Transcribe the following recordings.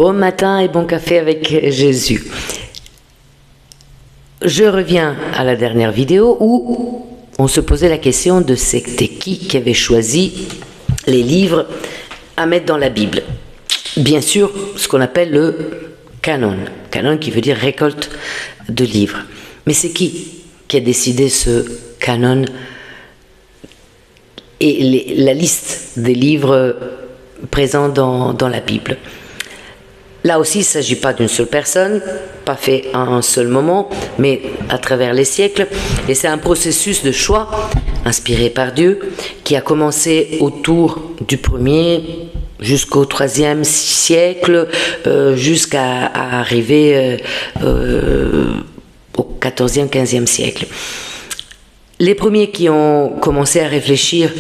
Bon matin et bon café avec Jésus. Je reviens à la dernière vidéo où on se posait la question de c'était qui avait choisi les livres à mettre dans la Bible. Bien sûr, ce qu'on appelle le canon. Canon qui veut dire récolte de livres. Mais c'est qui a décidé ce canon et la liste des livres présents dans la Bible? Là aussi, il ne s'agit pas d'une seule personne, pas fait à un seul moment, mais à travers les siècles. Et c'est un processus de choix inspiré par Dieu qui a commencé autour du 1er jusqu'au 3e siècle, jusqu'à arriver au 14e, 15e siècle. Les premiers qui ont commencé à réfléchir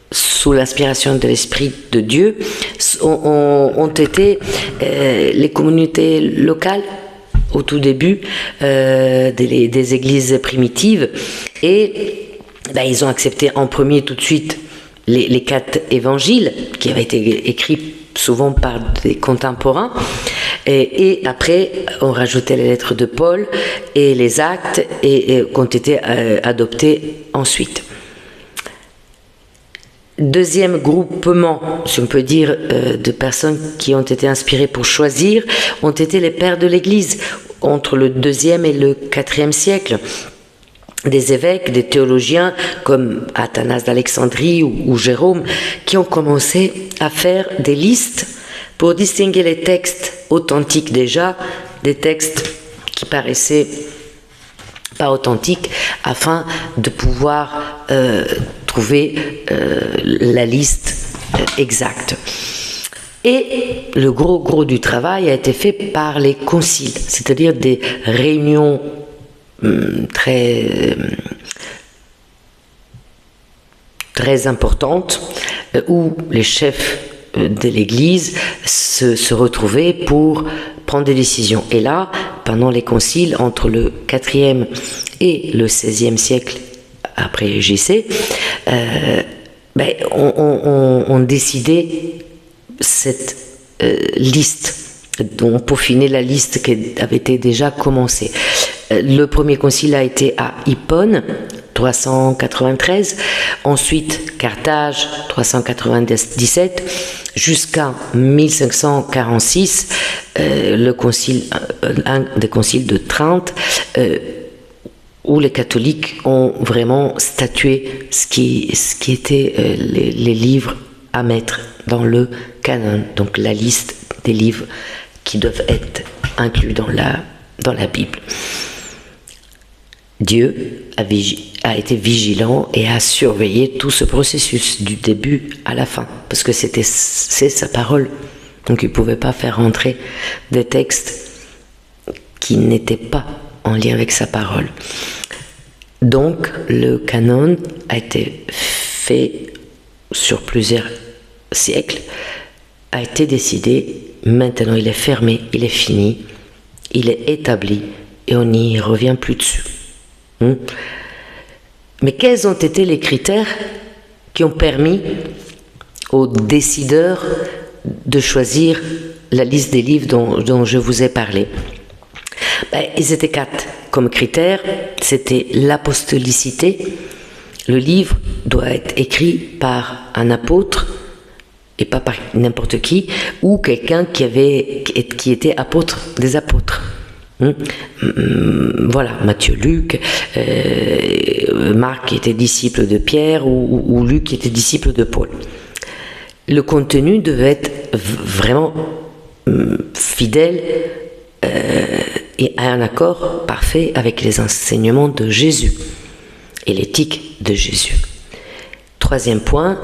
sous l'inspiration de l'Esprit de Dieu ont été les communautés locales au tout début des églises primitives et ils ont accepté en premier tout de suite les 4 évangiles qui avaient été écrits souvent par des contemporains et après on rajoutait les lettres de Paul et les actes et qui ont été adoptés ensuite. Deuxième groupement, si on peut dire, de personnes qui ont été inspirées pour choisir, ont été les pères de l'Église, entre le 2e et le 4e siècle. Des évêques, des théologiens comme Athanase d'Alexandrie ou Jérôme, qui ont commencé à faire des listes pour distinguer les textes authentiques déjà, des textes qui paraissaient pas authentiques, afin de pouvoir trouver la liste exacte. Et le gros du travail a été fait par les conciles, c'est-à-dire des réunions très importantes où les chefs de l'Église se retrouvaient pour prendre des décisions. Et là, pendant les conciles, entre le 4e et le 16e siècle après JC, on décidait cette liste, on peaufinait la liste qui avait été déjà commencée. Le premier concile a été à Hippone, 393, ensuite Carthage, 397, jusqu'à 1546, un des conciles de Trente, où les catholiques ont vraiment statué ce qui étaient les livres à mettre dans le canon, donc la liste des livres qui doivent être inclus dans la Bible. Dieu a été vigilant et a surveillé tout ce processus du début à la fin, parce que c'est sa parole. Donc il ne pouvait pas faire entrer des textes qui n'étaient pas en lien avec sa parole. Donc le canon a été fait sur plusieurs siècles, a été décidé, maintenant il est fermé, il est fini, il est établi et on n'y revient plus dessus. Mais quels ont été les critères qui ont permis aux décideurs de choisir la liste des livres dont je vous ai parlé? Ils étaient 4 comme critères. C'était l'apostolicité. Le livre doit être écrit par un apôtre et pas par n'importe qui, ou quelqu'un qui était apôtre des apôtres. Voilà, Matthieu, Luc, Marc qui était disciple de Pierre ou Luc qui était disciple de Paul. Le contenu devait être vraiment fidèle et à un accord parfait avec les enseignements de Jésus et l'éthique de Jésus. 3e point,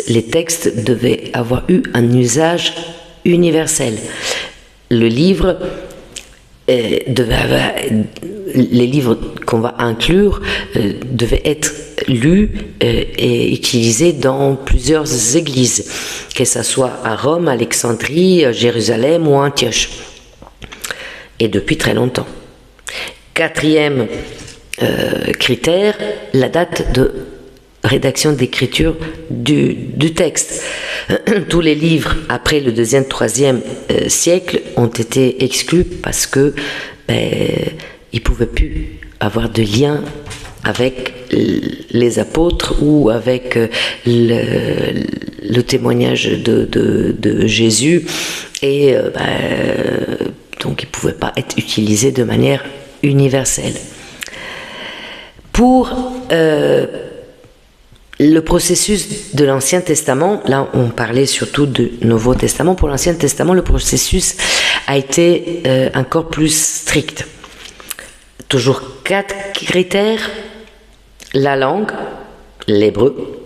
les textes devaient avoir eu un usage universel. Le livre les livres qu'on va inclure devaient être lus et utilisés dans plusieurs églises, que ce soit à Rome, Alexandrie, Jérusalem ou Antioche, et depuis très longtemps. 4e critère, la date de rédaction d'écriture du texte. Tous les livres après le 2e, 3e siècle ont été exclus parce que ils ne pouvaient plus avoir de lien avec les apôtres ou avec le témoignage de Jésus, et donc ils ne pouvaient pas être utilisés de manière universelle. Pour le processus de l'Ancien Testament, là on parlait surtout du Nouveau Testament, pour l'Ancien Testament le processus a été encore plus strict. Toujours 4 critères: la langue, l'hébreu,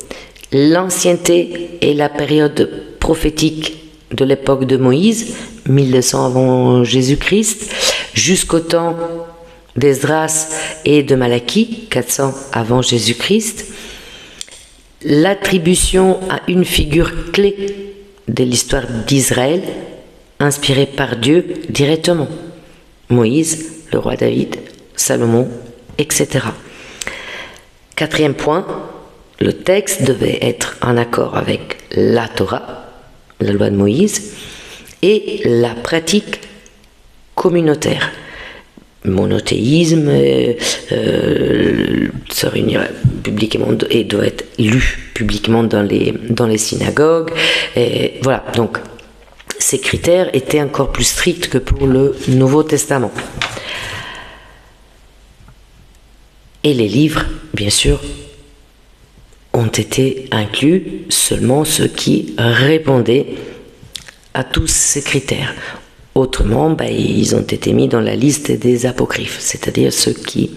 l'ancienneté et la période prophétique de l'époque de Moïse, 1200 avant Jésus-Christ, jusqu'au temps d'Esdras et de Malachie, 400 avant Jésus-Christ, l'attribution à une figure clé de l'histoire d'Israël, inspirée par Dieu directement, Moïse, le roi David, Salomon, etc. 4e point, le texte devait être en accord avec la Torah, la loi de Moïse, et la pratique communautaire. Monothéisme se réunir publiquement et doit être lu publiquement dans les synagogues. Et voilà, donc ces critères étaient encore plus stricts que pour le Nouveau Testament. Et les livres, bien sûr, ont été inclus seulement ceux qui répondaient à tous ces critères. Autrement, ils ont été mis dans la liste des apocryphes, c'est-à-dire ceux qui,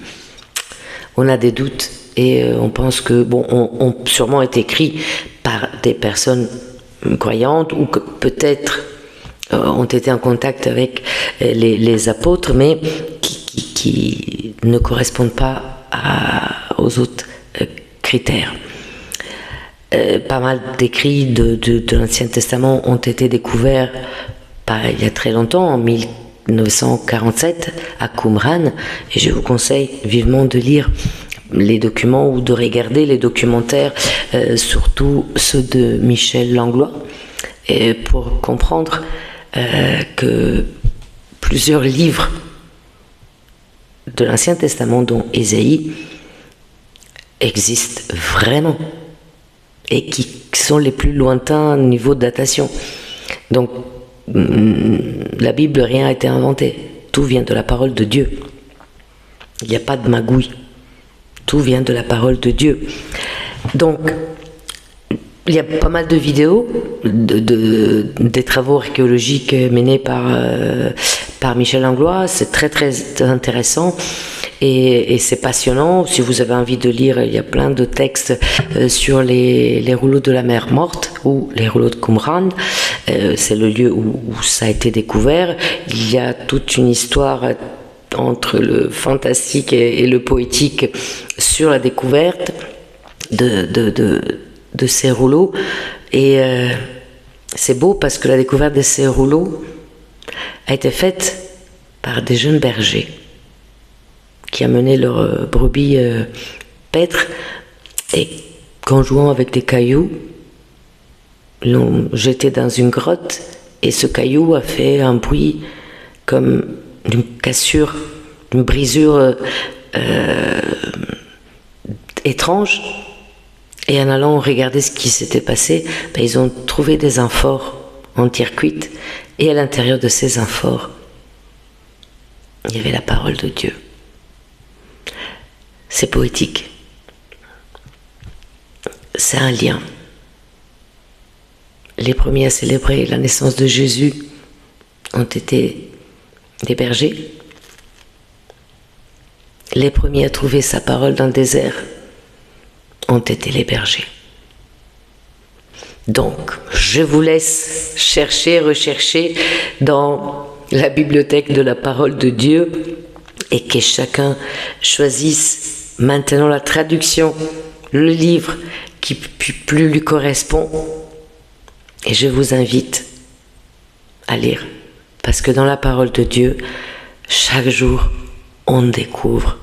on a des doutes et on pense que, ont sûrement été écrits par des personnes croyantes ou que peut-être ont été en contact avec les apôtres, mais qui ne correspondent pas aux autres critères. Pas mal d'écrits de l'Ancien Testament ont été découverts il y a très longtemps, en 1947, à Qumran, et je vous conseille vivement de lire les documents ou de regarder les documentaires, surtout ceux de Michel Langlois, et pour comprendre que plusieurs livres de l'Ancien Testament, dont Ésaïe, existent vraiment et qui sont les plus lointains au niveau de datation. Donc, la Bible, rien n'a été inventé. Tout vient de la parole de Dieu. Il n'y a pas de magouille. Tout vient de la parole de Dieu. Donc, il y a pas mal de vidéos des travaux archéologiques menés par Michel Langlois. C'est très très intéressant et c'est passionnant. Si vous avez envie de lire, il y a plein de textes sur les rouleaux de la mer morte ou les rouleaux de Qumran. C'est le lieu où ça a été découvert. Il y a toute une histoire entre le fantastique et le poétique sur la découverte de ces rouleaux. Et c'est beau parce que la découverte de ces rouleaux a été faite par des jeunes bergers qui amenaient leurs brebis paîtres et qu'en jouant avec des cailloux, l'ont jeté dans une grotte, et ce caillou a fait un bruit comme d'une cassure, d'une brisure étrange. Et en allant regarder ce qui s'était passé, ils ont trouvé des amphores en terre cuite, et à l'intérieur de ces amphores, il y avait la parole de Dieu. C'est poétique. C'est un lien. Les premiers à célébrer la naissance de Jésus ont été des bergers. Les premiers à trouver sa parole dans le désert ont été les bergers. Donc, je vous laisse rechercher dans la bibliothèque de la parole de Dieu, et que chacun choisisse maintenant la traduction, le livre qui plus lui correspond. Et je vous invite à lire, parce que dans la parole de Dieu, chaque jour, on découvre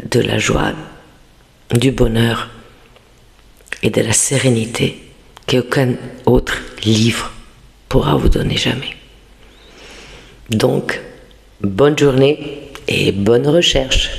de la joie, du bonheur, et de la sérénité qu'aucun autre livre pourra vous donner jamais. Donc, bonne journée et bonne recherche.